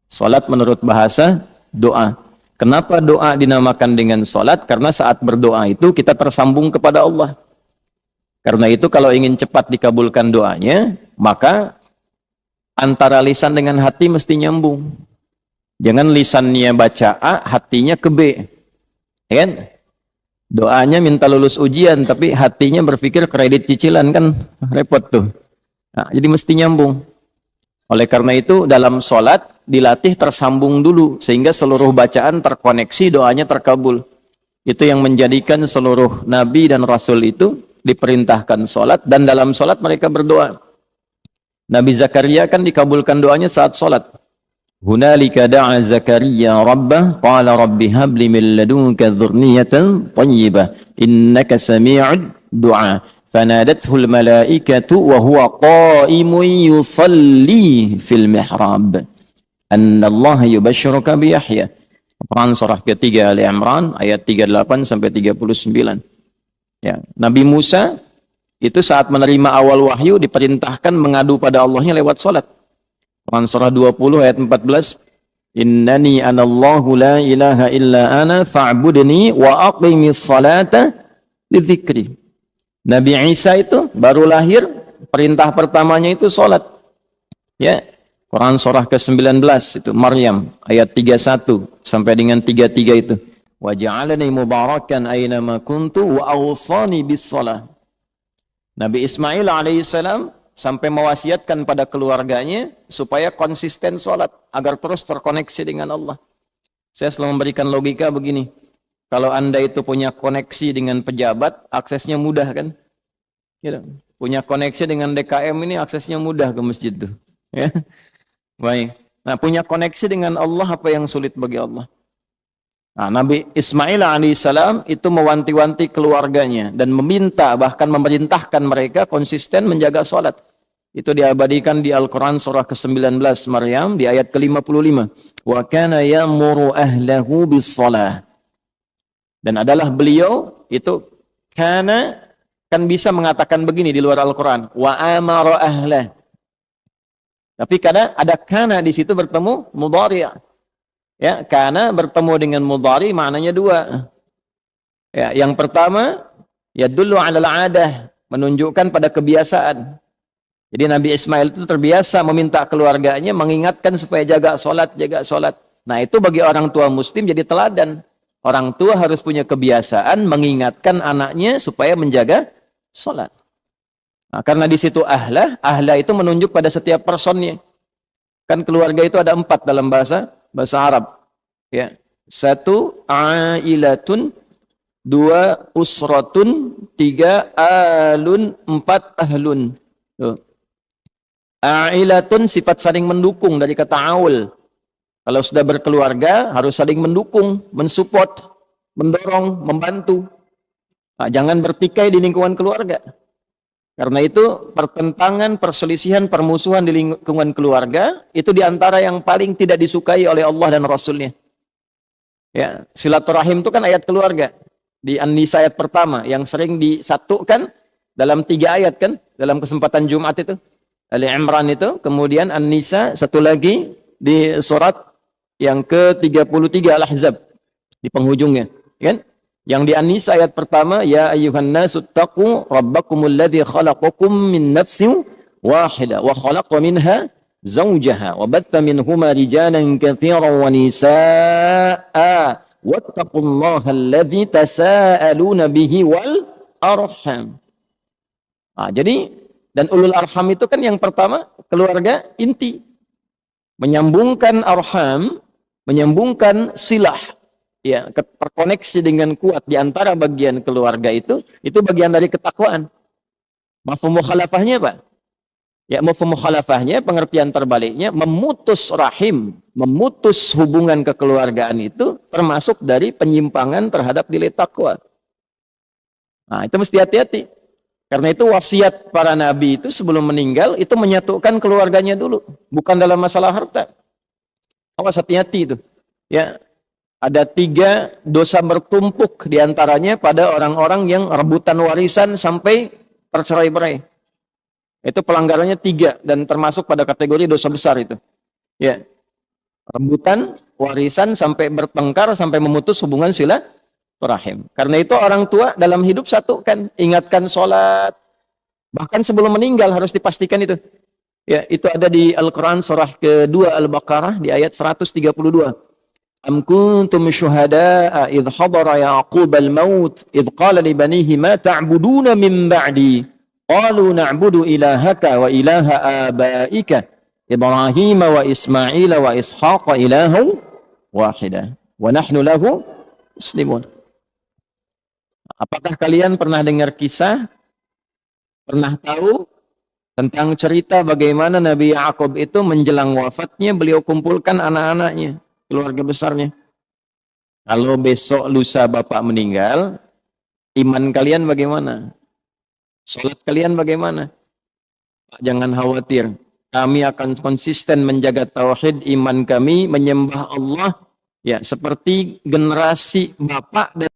Salat menurut bahasa doa. Kenapa doa dinamakan dengan salat? Karena saat berdoa itu kita tersambung kepada Allah. Karena itu kalau ingin cepat dikabulkan doanya, maka antara lisan dengan hati mesti nyambung. Jangan lisannya baca A, hatinya ke B. Ya kan? Doanya minta lulus ujian, tapi hatinya berpikir kredit cicilan, kan repot tuh. Nah, jadi mesti nyambung. Oleh karena itu dalam sholat dilatih tersambung dulu, sehingga seluruh bacaan terkoneksi, doanya terkabul. Itu yang menjadikan seluruh nabi dan rasul itu diperintahkan sholat, dan dalam sholat mereka berdoa. Nabi Zakaria kan dikabulkan doanya saat sholat. Hunalika da'a Zakaria rabbah qala rabbi habli min ladunka dzurriyyatan thayyibah innaka sami'ud du'a fanadathul malaikatu wa huwa qa'imun yusalli fil mihrab anna Allah yubashshiruka bi Yahya. Quran surah ketiga Ali Imran ayat 38 sampai 39. Ya, Nabi Musa itu saat menerima awal wahyu diperintahkan mengadu pada Allahnya lewat salat. Quran surah 20 ayat 14. Innani anallahu la ilaha illa ana fa'budni wa aqimis salata lidzikri. Nabi Isa itu baru lahir, perintah pertamanya itu salat. Ya. Quran surah ke-19 itu Maryam ayat 31 sampai dengan 33 itu. Wa ja'alani mubarakan aina ma kuntu wa awsani bis shalah. Nabi Ismail alaihissalam sampai mewasiatkan pada keluarganya supaya konsisten sholat agar terus terkoneksi dengan Allah. Saya selalu memberikan logika begini, kalau Anda itu punya koneksi dengan pejabat, aksesnya mudah kan? Gitu. Punya koneksi dengan DKM ini aksesnya mudah ke masjid tuh. Ya. Baik. Nah, punya koneksi dengan Allah apa yang sulit bagi Allah? Nah, Nabi Ismail alaihissalam itu mewanti-wanti keluarganya dan meminta, bahkan memerintahkan mereka konsisten menjaga sholat. Itu diabadikan di Al-Quran surah ke-19 Maryam di ayat ke-55. Wa kana ya'muru ahlahu bis-shalah. Dan adalah beliau itu kana kan bisa mengatakan begini di luar Al-Quran. Wa amara ahlah. Tapi kadang ada kana di situ bertemu mudhari'. Ya, kana bertemu dengan mudhari maknanya dua. Ya, yang pertama yadullu 'alal 'adah, menunjukkan pada kebiasaan. Jadi Nabi Ismail itu terbiasa meminta keluarganya mengingatkan supaya jaga sholat, jaga sholat. Nah, itu bagi orang tua muslim jadi teladan. Orang tua harus punya kebiasaan mengingatkan anaknya supaya menjaga sholat. Nah, karena di situ ahlah itu menunjuk pada setiap personnya. Kan keluarga itu ada 4 dalam bahasa Arab. Ya. 1 ailatun, 2 usratun, 3 alun, 4 ahlun. Tuh. Ailatun sifat saling mendukung dari kata aul. Kalau sudah berkeluarga harus saling mendukung, mensupport, mendorong, membantu. Nah, jangan bertikai di lingkungan keluarga. Karena itu pertentangan, perselisihan, permusuhan di lingkungan keluarga itu diantara yang paling tidak disukai oleh Allah dan Rasulnya. Ya, silaturahim itu kan ayat keluarga di An-Nisa ayat pertama yang sering disatukan dalam 3 ayat kan dalam kesempatan Jumat itu. Ali Imran itu, kemudian An-Nisa, satu lagi di surat yang ke-33 Al-Ahzab di penghujungnya, kan? Yang di An-Nisa ayat pertama, ya ayyuhan nasu taqu rabbakumul ladzi khalaqakum min nafsin wahidah wa khalaqa minha zawjaha wa batha minhuma rijalan katsiran wa nisaa'a wattaqullaha alladzi tasaaluna bihi wal arham. Nah, jadi dan ulul arham itu kan yang pertama keluarga inti. Menyambungkan arham, menyambungkan silah, ya, terkoneksi dengan kuat di antara bagian keluarga itu bagian dari ketakwaan. Mafhum mukhalafahnya Pak? Ya, mafhum mukhalafahnya pengertian terbaliknya memutus rahim, memutus hubungan kekeluargaan itu termasuk dari penyimpangan terhadap nilai takwa. Nah, itu mesti hati-hati. Karena itu wasiat para nabi itu sebelum meninggal itu menyatukan keluarganya dulu, bukan dalam masalah harta. Awas, hati-hati itu. Ya, ada 3 dosa bertumpuk diantaranya pada orang-orang yang rebutan warisan sampai tercerai-berai. Itu pelanggarannya 3 dan termasuk pada kategori dosa besar itu. Ya, rebutan warisan sampai bertengkar sampai memutus hubungan silaturahim. Karena itu orang tua dalam hidup satukan, ingatkan sholat, bahkan sebelum meninggal harus dipastikan itu. Ya, itu ada di Al-Quran surah kedua Al-Baqarah di ayat 132. Am kuntum syuhada'a idh hadara Ya'qub al-maut idh qala li banihi ma ta'buduna min ba'di qalu na'budu ilahaka wa ilaha abaika Ibrahim wa Ismail wa Ishaq ilahu wahida wa nahnu lahu muslimun. Apakah kalian pernah dengar kisah, pernah tahu tentang cerita bagaimana Nabi Ya'qub itu menjelang wafatnya beliau kumpulkan anak-anaknya, keluarga besarnya. Kalau besok lusa bapak meninggal, iman kalian bagaimana? Salat kalian bagaimana? Jangan khawatir, kami akan konsisten menjaga tauhid iman kami, menyembah Allah ya seperti generasi bapak dan